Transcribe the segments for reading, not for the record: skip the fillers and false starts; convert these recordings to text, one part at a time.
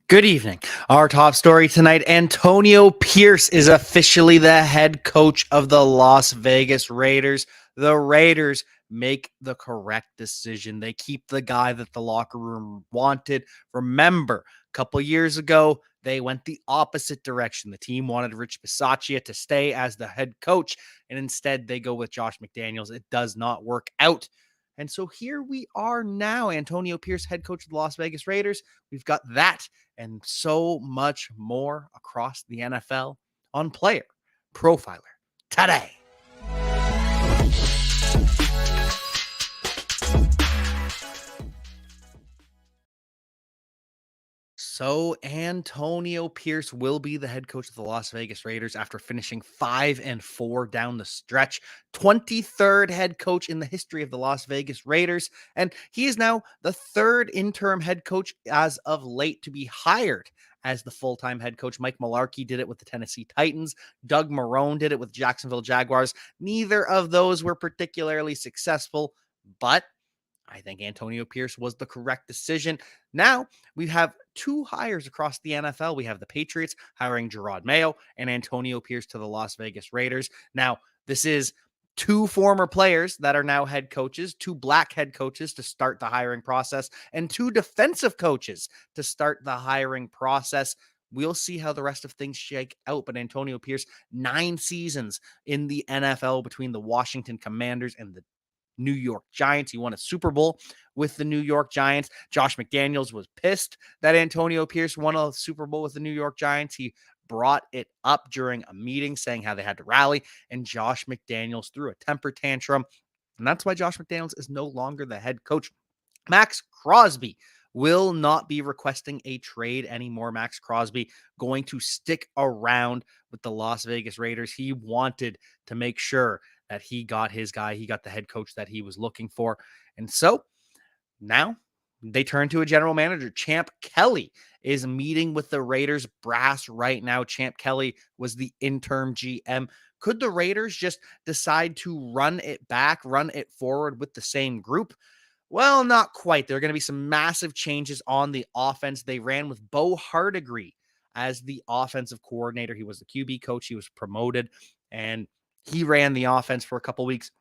Good evening. Our top story tonight, Antonio Pierce is officially the head coach of the Las Vegas Raiders. The Raiders make the correct decision. They keep the guy that the locker room wanted. Remember, a couple years ago, they went the opposite direction. The team wanted Rich Bisaccia to stay as the head coach, and instead they go with Josh McDaniels. It does not work out. And so here we are now, Antonio Pierce, head coach of the Las Vegas Raiders. We've got that and so much more across the NFL on Player Profiler today. So Antonio Pierce will be the head coach of the Las Vegas Raiders after finishing 5-4 down the stretch. 23rd head coach in the history of the Las Vegas Raiders. And he is now the third interim head coach as of late to be hired as the full-time head coach. Mike Mularkey did it with the Tennessee Titans. Doug Marrone did it with Jacksonville Jaguars. Neither of those were particularly successful, but I think Antonio Pierce was the correct decision. Now we have two hires across the NFL. We have the Patriots hiring Gerard Mayo and Antonio Pierce to the Las Vegas Raiders. Now, this is two former players that are now head coaches, two black head coaches to start the hiring process, and two defensive coaches to start the hiring process. We'll see how the rest of things shake out. But Antonio Pierce, 9 seasons in the NFL between the Washington Commanders and the New York Giants. He won a Super Bowl with the New York Giants. Josh McDaniels was pissed that Antonio Pierce won a Super Bowl with the New York Giants. He brought it up during a meeting saying how they had to rally, and Josh McDaniels threw a temper tantrum. And that's why Josh McDaniels is no longer the head coach. Max Crosby will not be requesting a trade anymore. Max Crosby going to stick around with the Las Vegas Raiders. He wanted to make sure that he got his guy. He got the head coach that he was looking for. And so now they turn to a general manager. Champ Kelly is meeting with the Raiders brass right now. Champ Kelly was the interim GM. Could the Raiders just decide to run it back, run it forward with the same group? Well, not quite. There are going to be some massive changes on the offense. They ran with Bo Hardigree as the offensive coordinator. He was the QB coach. He was promoted, and he ran the offense for a couple weeks.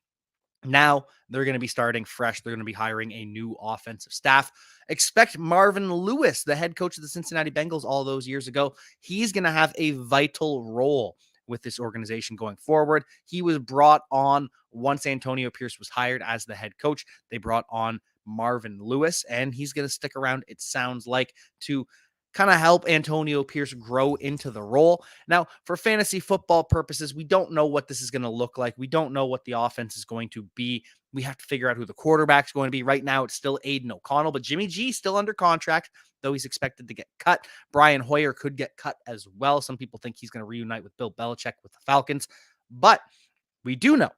Now they're going to be starting fresh. They're going to be hiring a new offensive staff. Expect Marvin Lewis, the head coach of the Cincinnati Bengals all those years ago. He's going to have a vital role with this organization going forward. He was brought on once Antonio Pierce was hired as the head coach. They brought on Marvin Lewis, and he's going to stick around, it sounds like, to kind of help Antonio Pierce grow into the role. Now, for fantasy football purposes, we don't know what this is going to look like. We don't know what the offense is going to be. We have to figure out who the quarterback's going to be. Right now, it's still Aiden O'Connell, but Jimmy G still under contract, though he's expected to get cut. Brian Hoyer could get cut as well. Some people think he's going to reunite with Bill Belichick with the Falcons, but we do know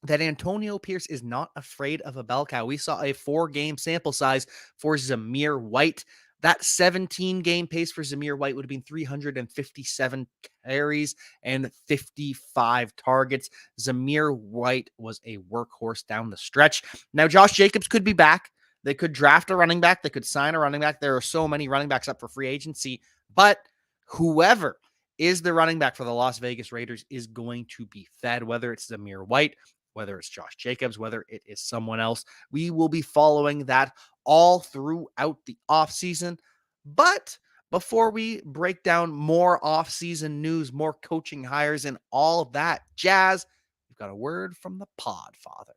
that Antonio Pierce is not afraid of a bell cow. We saw a 4-game sample size for Zamir White. That 17-game pace for Zamir White would have been 357 carries and 55 targets. Zamir White was a workhorse down the stretch. Now, Josh Jacobs could be back. They could draft a running back. They could sign a running back. There are so many running backs up for free agency. But whoever is the running back for the Las Vegas Raiders is going to be fed, whether it's Zamir White, whether it's Josh Jacobs, whether it is someone else. We will be following that all throughout the offseason. But before we break down more offseason news, more coaching hires, and all of that jazz, we've got a word from the podfather.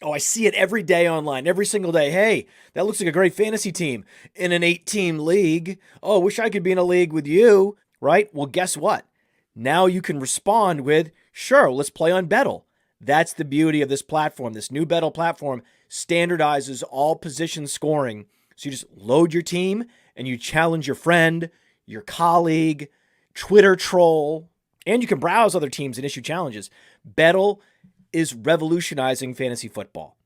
Oh, I see it every day online, every single day. Hey, that looks like a great fantasy team in an 8-team league. Oh, wish I could be in a league with you, right? Well, guess what? Now you can respond with, sure, let's play on Bettle. That's the beauty of this platform. This new Bettle platform standardizes all position scoring. So you just load your team and you challenge your friend, your colleague, Twitter troll, and you can browse other teams and issue challenges. Bettle is revolutionizing fantasy football.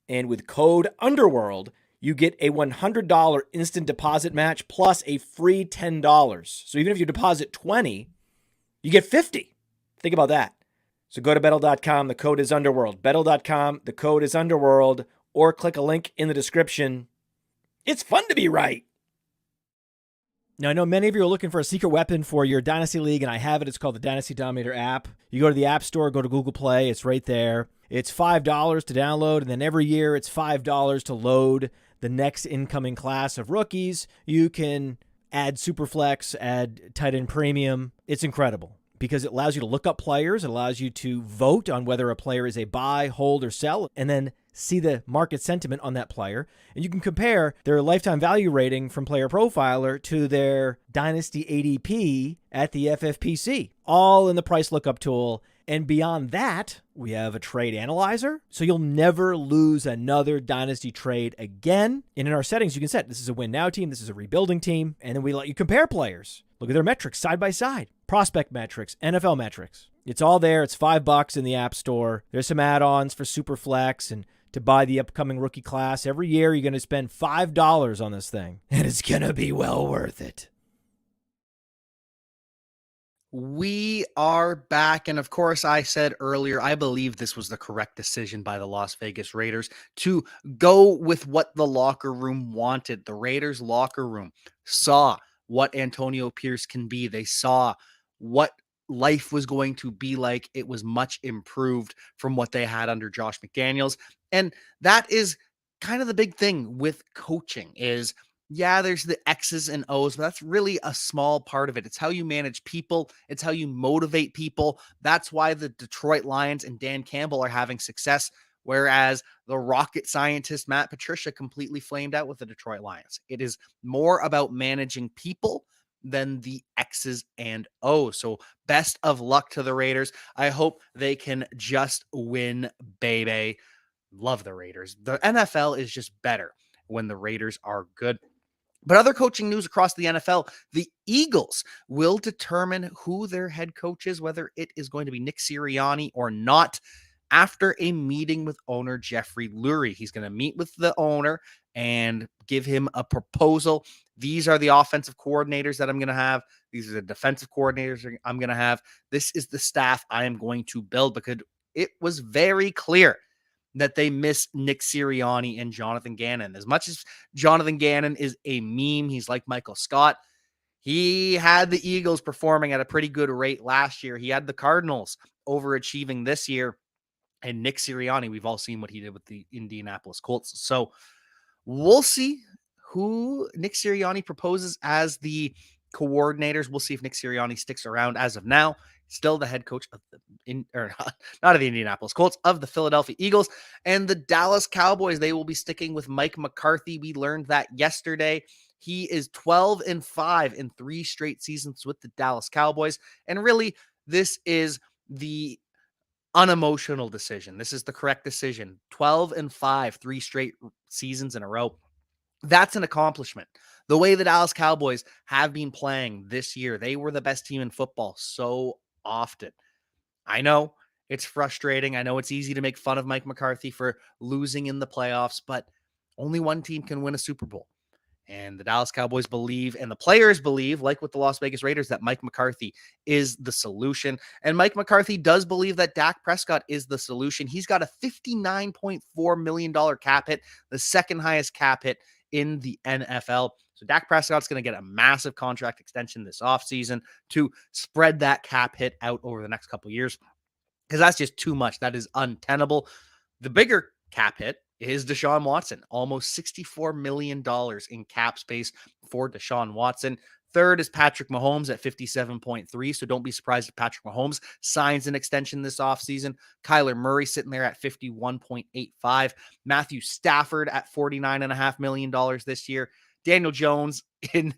And with code Underworld, you get a $100 instant deposit match plus a free $10. So even if you deposit $20, you get $50. Think about that. So go to Bettle.com, the code is Underworld. Bettle.com, the code is Underworld, or click a link in the description. It's fun to be right. Now, I know many of you are looking for a secret weapon for your Dynasty League, and I have it. It's called the Dynasty Dominator app. You go to the App Store, go to Google Play. It's right there. It's $5 to download, and then every year it's $5 to load the next incoming class of rookies. You can add Superflex, add tight end premium. It's incredible because it allows you to look up players. It allows you to vote on whether a player is a buy, hold, or sell, and then see the market sentiment on that player. And you can compare their lifetime value rating from PlayerProfiler to their Dynasty ADP at the FFPC, all in the price lookup tool. And beyond that, we have a trade analyzer, so you'll never lose another Dynasty trade again. And in our settings, you can set this is a win now team, this is a rebuilding team, and then we let you compare players. Look at their metrics side by side, prospect metrics, NFL metrics. It's all there. It's $5 in the App Store. There's some add-ons for Superflex and to buy the upcoming rookie class. Every year, you're going to spend $5 on this thing, and it's going to be well worth it. We are back. And of course, I said earlier, I believe this was the correct decision by the Las Vegas Raiders to go with what the locker room wanted. The Raiders locker room saw what Antonio Pierce can be. They saw what life was going to be like. It was much improved from what they had under Josh McDaniels. And that is kind of the big thing with coaching is, yeah, there's the X's and O's, but that's really a small part of it. It's how you manage people. It's how you motivate people. That's why the Detroit Lions and Dan Campbell are having success, whereas the rocket scientist Matt Patricia completely flamed out with the Detroit Lions. It is more about managing people than the X's and O's. So best of luck to the Raiders. I hope they can just win, baby. Love the Raiders. The NFL is just better when the Raiders are good. But other coaching news across the NFL, the Eagles will determine who their head coach is, whether it is going to be Nick Sirianni or not, after a meeting with owner Jeffrey Lurie. He's going to meet with the owner and give him a proposal. These are the offensive coordinators that I'm going to have. These are the defensive coordinators I'm going to have. This is the staff I am going to build, because it was very clear that they miss Nick Sirianni and Jonathan Gannon. As much as Jonathan Gannon is a meme, he's like Michael Scott. He had the Eagles performing at a pretty good rate last year. He had the Cardinals overachieving this year. And Nick Sirianni, we've all seen what he did with the Indianapolis Colts. So we'll see who Nick Sirianni proposes as the coordinators. We'll see if Nick Sirianni sticks around. As of now, still the head coach of not of the Indianapolis Colts, of the Philadelphia Eagles. And the Dallas Cowboys, they will be sticking with Mike McCarthy. We learned that yesterday. He is 12-5 in 3 straight seasons with the Dallas Cowboys. And really, this is the unemotional decision. This is the correct decision. 12-5, 3 straight seasons in a row. That's an accomplishment. The way the Dallas Cowboys have been playing this year, they were the best team in football so often. I know it's frustrating. I know it's easy to make fun of Mike McCarthy for losing in the playoffs, but only one team can win a Super Bowl. And the Dallas Cowboys believe, and the players believe, like with the Las Vegas Raiders, that Mike McCarthy is the solution. And Mike McCarthy does believe that Dak Prescott is the solution. He's got a $59.4 million cap hit, the second highest cap hit in the NFL. So Dak Prescott's going to get a massive contract extension this offseason to spread that cap hit out over the next couple of years, because that's just too much. That is untenable. The bigger cap hit is Deshaun Watson, almost $64 million in cap space for Deshaun Watson. Third is Patrick Mahomes at 57.3. So don't be surprised if Patrick Mahomes signs an extension this offseason. Kyler Murray sitting there at 51.85. Matthew Stafford at $49.5 million this year. Daniel Jones in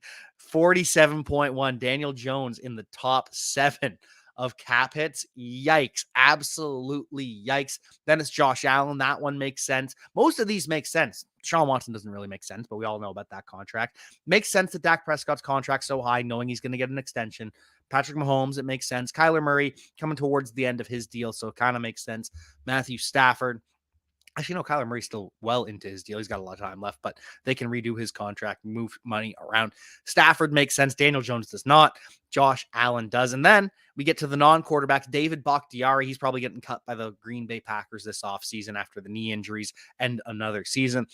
47.1. Daniel Jones in the top 7 of cap hits. Yikes. Absolutely yikes. Then it's Josh Allen. That one makes sense. Most of these make sense. Deshaun Watson doesn't really make sense, but we all know about that contract. Makes sense that Dak Prescott's contract so high, knowing he's going to get an extension. Patrick Mahomes, it makes sense. Kyler Murray coming towards the end of his deal, so it kind of makes sense. Matthew Stafford. Actually, no, Kyler Murray's still well into his deal. He's got a lot of time left, but they can redo his contract, move money around. Stafford makes sense. Daniel Jones does not. Josh Allen does. And then we get to the non-quarterbacks. David Bakhtiari, he's probably getting cut by the Green Bay Packers this offseason after the knee injuries and another season.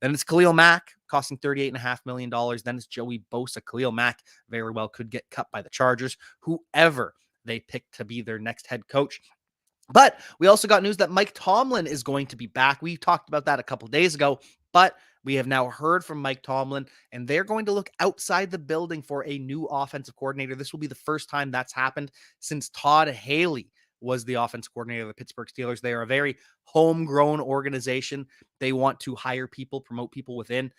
Then it's Khalil Mack, costing $38.5 million. Then it's Joey Bosa. Khalil Mack very well could get cut by the Chargers, whoever they pick to be their next head coach. But we also got news that Mike Tomlin is going to be back. We talked about that a couple days ago, but we have now heard from Mike Tomlin, and they're going to look outside the building for a new offensive coordinator. This will be the first time that's happened since Todd Haley was the offensive coordinator of the Pittsburgh Steelers. They are a very homegrown organization. They want to hire people, promote people within.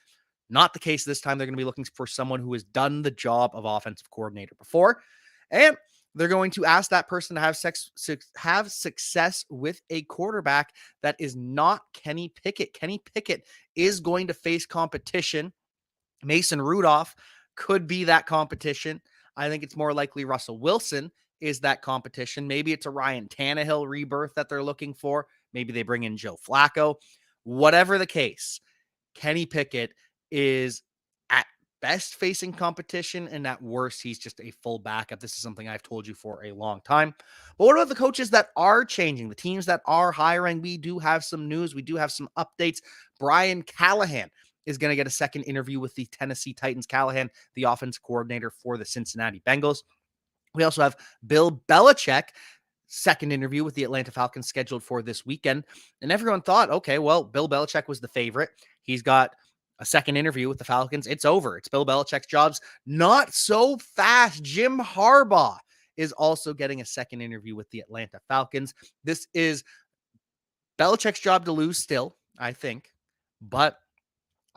Not the case this time. They're going to be looking for someone who has done the job of offensive coordinator before. And they're going to ask that person to have success with a quarterback that is not Kenny Pickett. Kenny Pickett is going to face competition. Mason Rudolph could be that competition. I think it's more likely Russell Wilson is that competition. Maybe it's a Ryan Tannehill rebirth that they're looking for. Maybe they bring in Joe Flacco. Whatever the case, Kenny Pickett is at best facing competition, and at worst, he's just a full backup. This is something I've told you for a long time. But what about the coaches that are changing, the teams that are hiring? We do have some news. We do have some updates. Brian Callahan is going to get a second interview with the Tennessee Titans. Callahan, the offense coordinator for the Cincinnati Bengals. We also have Bill Belichick, second interview with the Atlanta Falcons scheduled for this weekend. And everyone thought, okay, well, Bill Belichick was the favorite. He's got a second interview with the Falcons. It's over. It's Bill Belichick's jobs. Not so fast. Jim Harbaugh is also getting a second interview with the Atlanta Falcons. This is Belichick's job to lose still, I think. But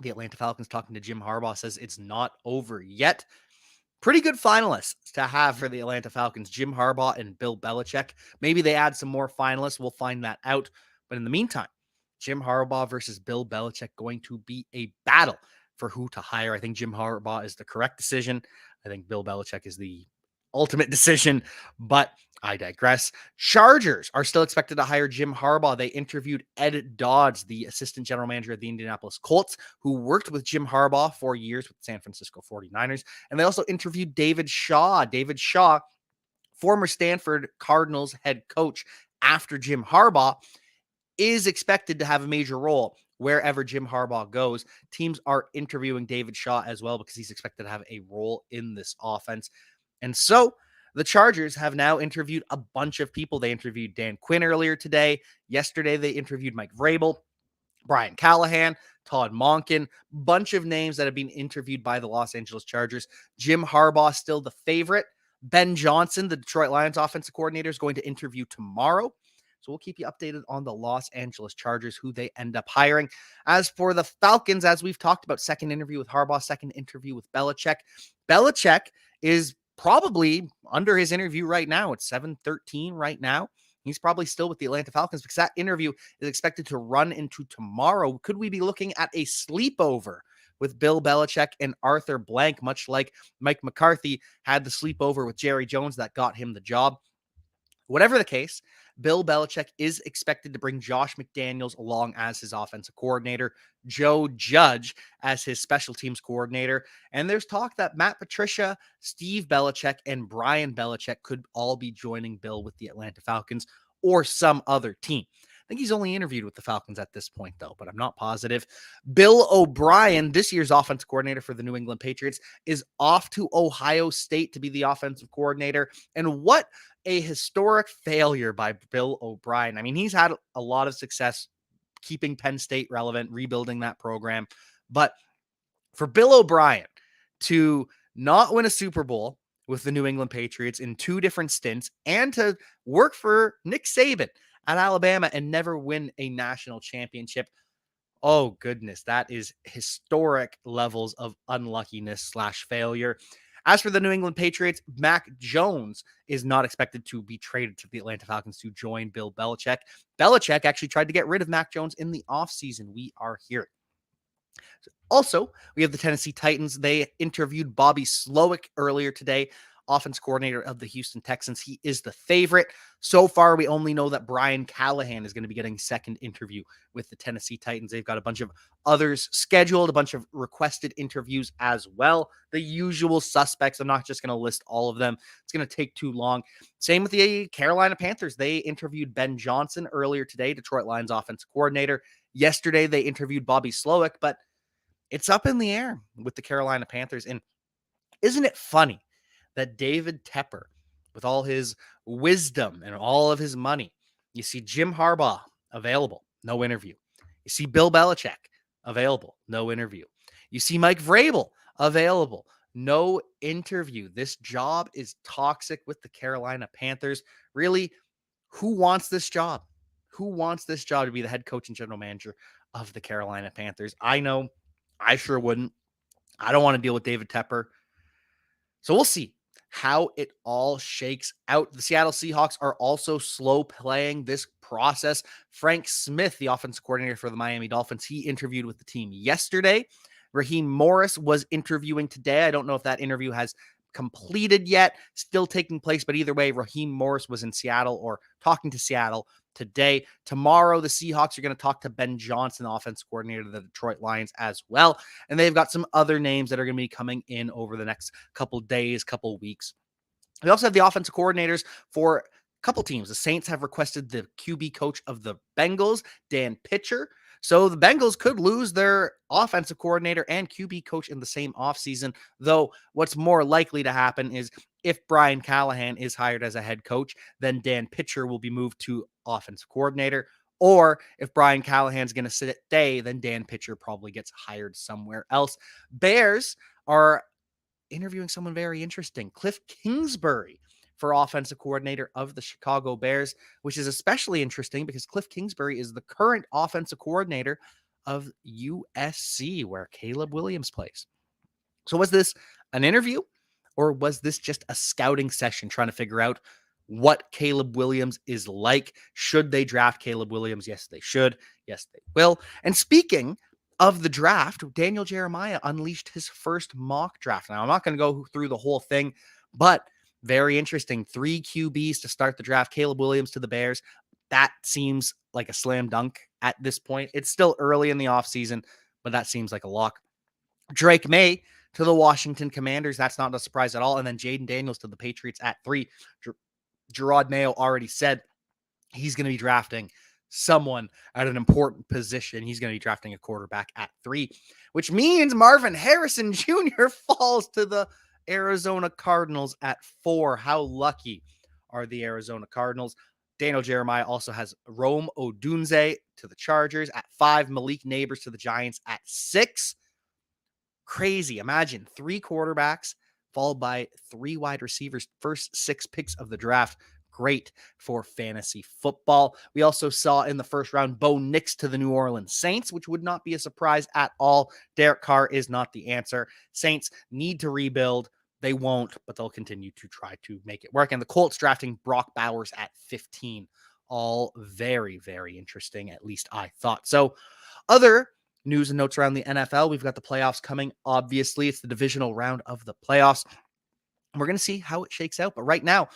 the Atlanta Falcons, talking to Jim Harbaugh, says it's not over yet. Pretty good finalists to have for the Atlanta Falcons, Jim Harbaugh and Bill Belichick. Maybe they add some more finalists. We'll find that out. But in the meantime, Jim Harbaugh versus Bill Belichick going to be a battle for who to hire. I think Jim Harbaugh is the correct decision. I think Bill Belichick is the ultimate decision, but I digress. Chargers are still expected to hire Jim Harbaugh. They interviewed Ed Dodds, the assistant general manager of the Indianapolis Colts, who worked with Jim Harbaugh for years with the San Francisco 49ers. And they also interviewed David Shaw. David Shaw, former Stanford Cardinals head coach after Jim Harbaugh, is expected to have a major role wherever Jim Harbaugh goes. Teams are interviewing David Shaw as well because he's expected to have a role in this offense. And so the Chargers have now interviewed a bunch of people. They interviewed Dan Quinn earlier today. Yesterday, they interviewed Mike Vrabel, Brian Callahan, Todd Monken, bunch of names that have been interviewed by the Los Angeles Chargers. Jim Harbaugh still the favorite. Ben Johnson, the Detroit Lions offensive coordinator, is going to interview tomorrow. So we'll keep you updated on the Los Angeles Chargers, who they end up hiring. As for the Falcons, as we've talked about, second interview with Harbaugh, second interview with Belichick. Belichick is probably under his interview right now. It's 7:13 right now. He's probably still with the Atlanta Falcons because that interview is expected to run into tomorrow. Could we be looking at a sleepover with Bill Belichick and Arthur Blank, much like Mike McCarthy had the sleepover with Jerry Jones that got him the job? Whatever the case, Bill Belichick is expected to bring Josh McDaniels along as his offensive coordinator, Joe Judge as his special teams coordinator. And there's talk that Matt Patricia, Steve Belichick, and Brian Belichick could all be joining Bill with the Atlanta Falcons or some other team. I think he's only interviewed with the Falcons at this point, though, but I'm not positive. Bill O'Brien, this year's offensive coordinator for the New England Patriots, is off to Ohio State to be the offensive coordinator. And what a historic failure by Bill O'Brien. I mean, he's had a lot of success keeping Penn State relevant, rebuilding that program. But for Bill O'Brien to not win a Super Bowl with the New England Patriots in two different stints and to work for Nick Saban at Alabama and never win a national championship, oh goodness, that is historic levels of unluckiness / failure. As for the New England Patriots, Mac Jones is not expected to be traded to the Atlanta Falcons to join Bill Belichick. Belichick actually tried to get rid of Mac Jones in the offseason. We are here. Also, we have the Tennessee Titans. They interviewed Bobby Slowick earlier today, offense coordinator of the Houston Texans. He is the favorite. So far, we only know that Brian Callahan is going to be getting second interview with the Tennessee Titans. They've got a bunch of others scheduled, a bunch of requested interviews as well. The usual suspects. I'm not just going to list all of them. It's going to take too long. Same with the Carolina Panthers. They interviewed Ben Johnson earlier today, Detroit Lions offensive coordinator. Yesterday, they interviewed Bobby Slowick, but it's up in the air with the Carolina Panthers. And isn't it funny that David Tepper, with all his wisdom and all of his money, you see Jim Harbaugh available, no interview. You see Bill Belichick available, no interview. You see Mike Vrabel available, no interview. This job is toxic with the Carolina Panthers. Really, who wants this job? Who wants this job to be the head coach and general manager of the Carolina Panthers? I know I sure wouldn't. I don't want to deal with David Tepper. So we'll see how it all shakes out. The Seattle Seahawks are also slow playing this process. Frank Smith, the offensive coordinator for the Miami Dolphins, he interviewed with the team yesterday. Raheem Morris was interviewing today. I don't know if that interview has completed yet, still taking place, but either way, Raheem Morris was in Seattle or talking to Seattle today. Tomorrow, the Seahawks are going to talk to Ben Johnson, the offensive coordinator of the Detroit Lions, as well. And they've got some other names that are going to be coming in over the next couple days, couple weeks. We also have the offensive coordinators for a couple teams. The Saints have requested the QB coach of the Bengals, Dan Pitcher. So the Bengals could lose their offensive coordinator and QB coach in the same offseason, though what's more likely to happen is if Brian Callahan is hired as a head coach, then Dan Pitcher will be moved to offensive coordinator. Or if Brian Callahan's going to stay, then Dan Pitcher probably gets hired somewhere else. Bears are interviewing someone very interesting, Cliff Kingsbury, for offensive coordinator of the Chicago Bears, which is especially interesting because Cliff Kingsbury is the current offensive coordinator of USC, where Caleb Williams plays. So was this an interview or was this just a scouting session trying to figure out what Caleb Williams is like? Should they draft Caleb Williams? Yes, they should. Yes, they will. And speaking of the draft, Daniel Jeremiah unleashed his first mock draft. Now, I'm not going to go through the whole thing, but very interesting. 3 QBs to start the draft. Caleb Williams to the Bears. That seems like a slam dunk at this point. It's still early in the offseason, but that seems like a lock. Drake May to the Washington Commanders. That's not a surprise at all. And then Jaden Daniels to the Patriots at 3. Gerard Mayo already said he's going to be drafting someone at an important position. He's going to be drafting a quarterback at 3, which means Marvin Harrison Jr. falls to the Arizona Cardinals at 4. How lucky are the Arizona Cardinals? Daniel Jeremiah also has Rome Odunze to the Chargers at 5. Malik Neighbors to the Giants at 6. Crazy. Imagine 3 quarterbacks followed by 3 wide receivers, first 6 picks of the draft. Great for fantasy football. We also saw in the first round Bo Nix to the New Orleans Saints, which would not be a surprise at all. Derek Carr is not the answer. Saints need to rebuild. They won't, but they'll continue to try to make it work. And the Colts drafting Brock Bowers at 15. All very, very interesting, at least I thought. So other news and notes around the NFL. We've got the playoffs coming. Obviously, it's the divisional round of the playoffs. We're going to see how it shakes out. But right now,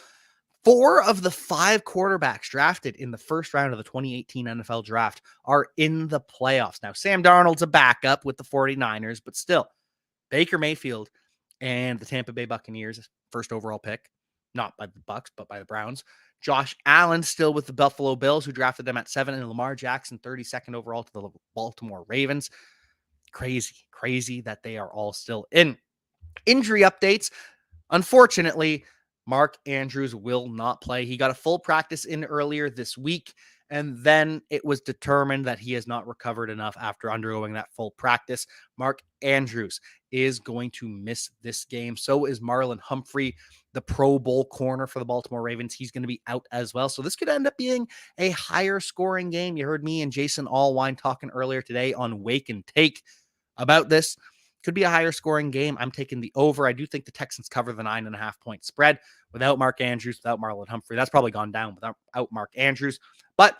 4 of the 5 quarterbacks drafted in the first round of the 2018 NFL draft are in the playoffs. Now, Sam Darnold's a backup with the 49ers, but still, Baker Mayfield and the Tampa Bay Buccaneers, first overall pick, not by the Bucs, but by the Browns. Josh Allen still with the Buffalo Bills, who drafted them at 7, and Lamar Jackson, 32nd overall to the Baltimore Ravens. Crazy that they are all still in. Injury updates. Unfortunately, Mark Andrews will not play. He got a full practice in earlier this week, and then it was determined that he has not recovered enough after undergoing that full practice. Mark Andrews is going to miss this game. So is Marlon Humphrey, the Pro Bowl corner for the Baltimore Ravens. He's going to be out as well. So this could end up being a higher scoring game. You heard me and Jason Allwine talking earlier today on Wake and Take about this. Could be a higher scoring game. I'm taking the over. I do think the Texans cover the 9.5 point spread without Mark Andrews, without Marlon Humphrey. That's probably gone down without Mark Andrews. But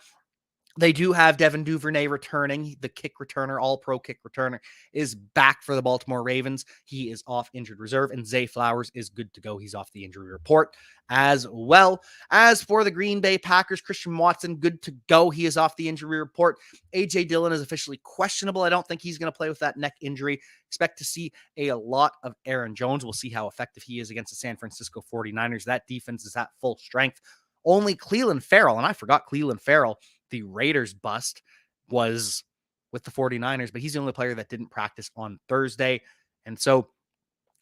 they do have Devin Duvernay returning. The kick returner, all-pro kick returner, is back for the Baltimore Ravens. He is off injured reserve, and Zay Flowers is good to go. He's off the injury report as well. As for the Green Bay Packers, Christian Watson, good to go. He is off the injury report. A.J. Dillon is officially questionable. I don't think he's going to play with that neck injury. Expect to see a lot of Aaron Jones. We'll see how effective he is against the San Francisco 49ers. That defense is at full strength. Only Cleveland Farrell, and I forgot Cleveland Farrell, the Raiders bust, was with the 49ers, but he's the only player that didn't practice on Thursday. And so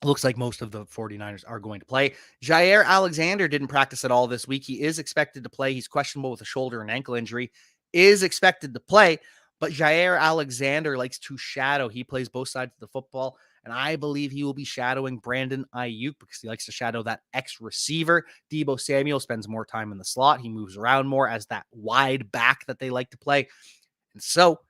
it looks like most of the 49ers are going to play. Jair Alexander didn't practice at all this week. He is expected to play. He's questionable with a shoulder and ankle injury, is expected to play. But Jair Alexander likes to shadow. He plays both sides of the football, and I believe he will be shadowing Brandon Ayuk because he likes to shadow that X receiver. Deebo Samuel spends more time in the slot. He moves around more as that wide back that they like to play. And so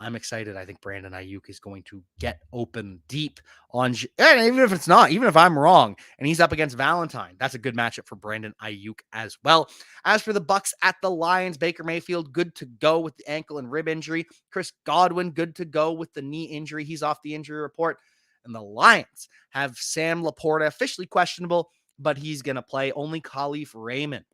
I'm excited. I think Brandon Ayuk is going to get open deep on, and even if it's not, even if I'm wrong, and he's up against Valentine, that's a good matchup for Brandon Ayuk as well. As for the Bucs at the Lions, Baker Mayfield good to go with the ankle and rib injury. Chris Godwin good to go with the knee injury. He's off the injury report. And the Lions have Sam Laporta officially questionable, but he's going to play. Only Khalif Raymond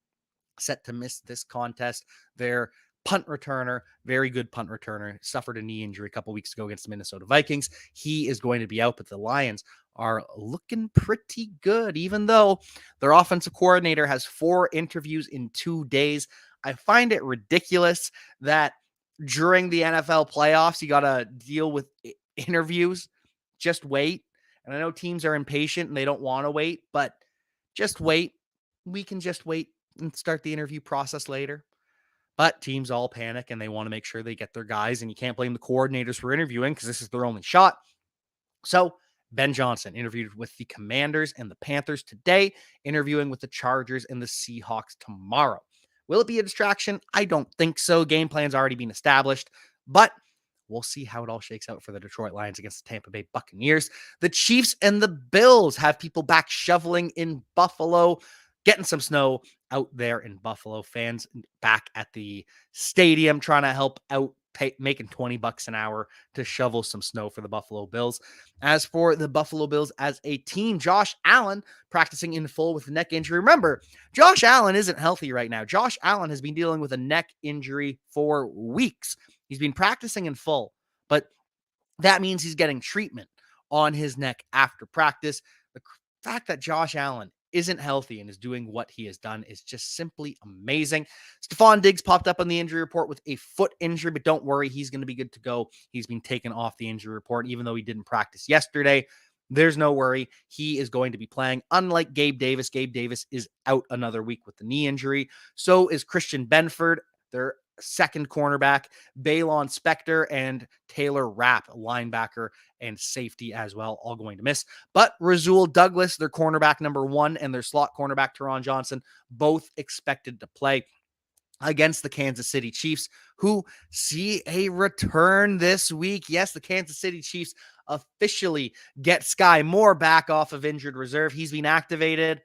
set to miss this contest. Their punt returner, very good punt returner, suffered a knee injury a couple weeks ago against the Minnesota Vikings. He is going to be out, but the Lions are looking pretty good, even though their offensive coordinator has 4 interviews in 2 days. I find it ridiculous that during the NFL playoffs, you got to deal with interviews. Just wait. And I know teams are impatient and they don't want to wait, but just wait. We can just wait and start the interview process later. But teams all panic and they want to make sure they get their guys, and you can't blame the coordinators for interviewing because this is their only shot. So Ben Johnson interviewed with the Commanders and the Panthers today, interviewing with the Chargers and the Seahawks tomorrow. Will it be a distraction? I don't think so. Game plan's already been established, but we'll see how it all shakes out for the Detroit Lions against the Tampa Bay Buccaneers. The Chiefs and the Bills have people back shoveling in Buffalo, getting some snow out there in Buffalo. Fans back at the stadium trying to help out, making $20 an hour to shovel some snow for the Buffalo Bills. As for the Buffalo Bills as a team, Josh Allen practicing in full with a neck injury. Remember, Josh Allen isn't healthy right now. Josh Allen has been dealing with a neck injury for weeks. He's been practicing in full, but that means he's getting treatment on his neck after practice. The fact that Josh Allen isn't healthy and is doing what he has done is just simply amazing. Stephon Diggs popped up on the injury report with a foot injury, but don't worry, he's going to be good to go. He's been taken off the injury report, even though he didn't practice yesterday. There's no worry. He is going to be playing. Unlike Gabe Davis, Gabe Davis is out another week with the knee injury. So is Christian Benford, their second cornerback, Baylon Spector, and Taylor Rapp, linebacker and safety as well, all going to miss. But Rasul Douglas, their cornerback number 1, and their slot cornerback, Teron Johnson, both expected to play against the Kansas City Chiefs, who see a return this week. Yes, the Kansas City Chiefs officially get Sky Moore back off of injured reserve. He's been activated,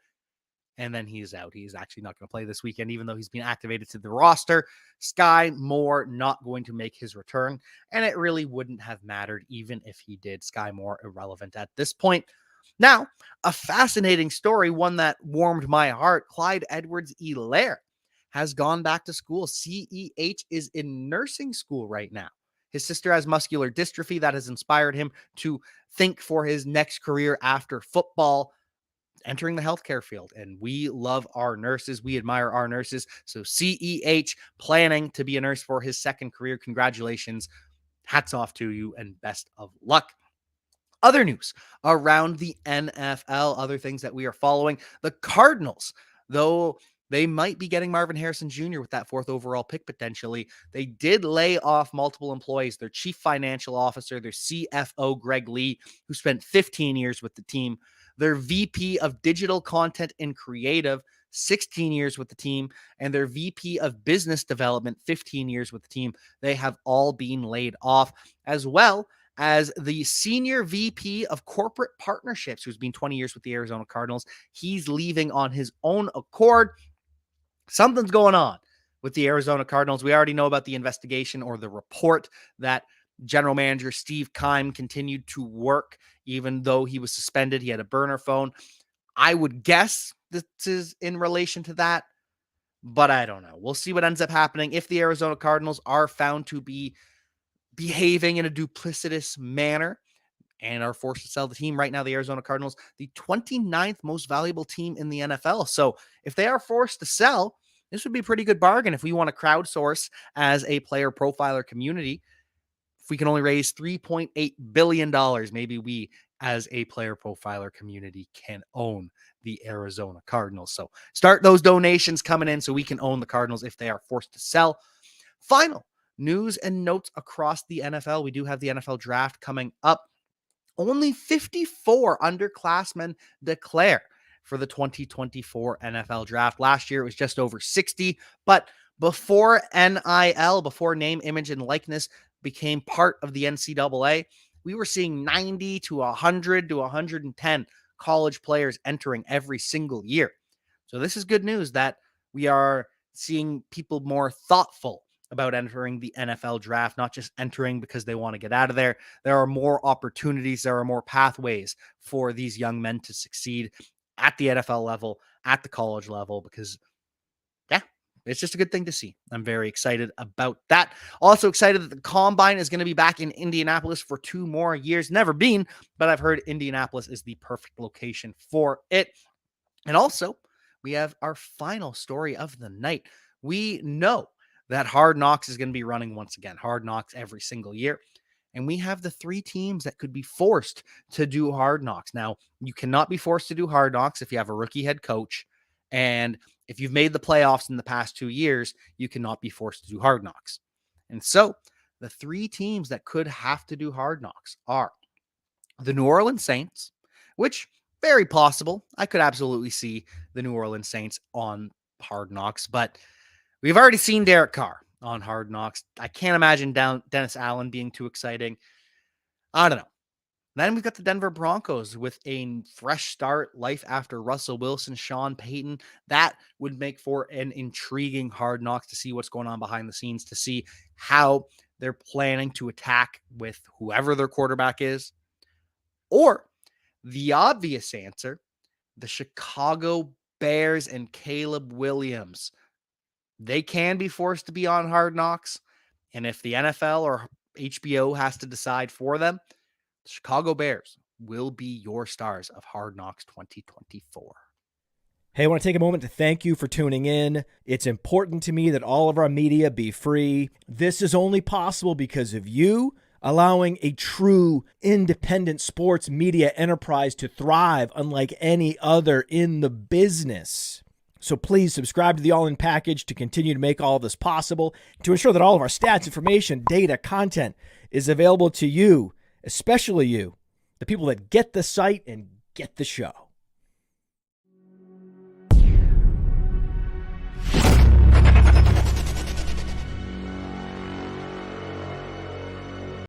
and then he's out. He's actually not going to play this weekend, even though he's been activated to the roster. Sky Moore not going to make his return, and it really wouldn't have mattered even if he did. Sky Moore irrelevant at this point. Now, a fascinating story, one that warmed my heart. Clyde Edwards-Helaire has gone back to school. CEH is in nursing school right now. His sister has muscular dystrophy that has inspired him to think for his next career after football, entering the healthcare field. And we love our nurses. We admire our nurses. So CEH planning to be a nurse for his second career. Congratulations. Hats off to you and best of luck. Other news around the NFL, other things that we are following. The Cardinals, though they might be getting Marvin Harrison Jr. with that 4th overall pick potentially, they did lay off multiple employees. Their chief financial officer, their CFO, Greg Lee, who spent 15 years with the team, their VP of digital content and creative, 16 years with the team, and their VP of business development, 15 years with the team. They have all been laid off, as well as the senior VP of corporate partnerships, who's been 20 years with the Arizona Cardinals. He's leaving on his own accord. Something's going on with the Arizona Cardinals. We already know about the investigation, or the report, that general manager Steve Keim continued to work even though he was suspended. He had a burner phone. I would guess this is in relation to that, but I don't know. We'll see what ends up happening. If the Arizona Cardinals are found to be behaving in a duplicitous manner and are forced to sell the team, right now the Arizona Cardinals, the 29th most valuable team in the NFL. So if they are forced to sell, this would be a pretty good bargain if we want to crowdsource as a player profiler community we can only raise $3.8 billion, maybe we as a player profiler community can own the Arizona Cardinals. So start those donations coming in so we can own the Cardinals if they are forced to sell. Final news and notes across the NFL. We do have the NFL draft coming up. Only 54 underclassmen declare for the 2024 NFL draft. Last year, it was just over 60, but before NIL, before name, image, and likeness became part of the NCAA, we were seeing 90 to 100 to 110 college players entering every single year. So this is good news that we are seeing people more thoughtful about entering the NFL draft, not just entering because they want to get out of there. There are more opportunities, there are more pathways for these young men to succeed at the NFL level, at the college level, because it's just a good thing to see. I'm very excited about that. Also excited that the Combine is going to be back in Indianapolis for 2 more years. Never been, but I've heard Indianapolis is the perfect location for it. And also, we have our final story of the night. We know that Hard Knocks is going to be running once again. Hard Knocks every single year. And we have the 3 teams that could be forced to do Hard Knocks. Now, you cannot be forced to do Hard Knocks if you have a rookie head coach. And if you've made the playoffs in the past 2 years, you cannot be forced to do Hard Knocks. And so the 3 teams that could have to do Hard Knocks are the New Orleans Saints, which very possible. I could absolutely see the New Orleans Saints on Hard Knocks, but we've already seen Derek Carr on Hard Knocks. I can't imagine Dennis Allen being too exciting. I don't know. Then we've got the Denver Broncos with a fresh start, life after Russell Wilson, Sean Payton. That would make for an intriguing Hard Knocks to see what's going on behind the scenes, to see how they're planning to attack with whoever their quarterback is. Or the obvious answer, the Chicago Bears and Caleb Williams. They can be forced to be on Hard Knocks. And if the NFL or HBO has to decide for them, the Chicago Bears will be your stars of Hard Knocks 2024. Hey, I want to take a moment to thank you for tuning in. It's important to me that all of our media be free. This is only possible because of you allowing a true independent sports media enterprise to thrive unlike any other in the business. So please subscribe to the All In Package to continue to make all of this possible, to ensure that all of our stats, information, data, content is available to you, especially you, the people that get the site and get the show.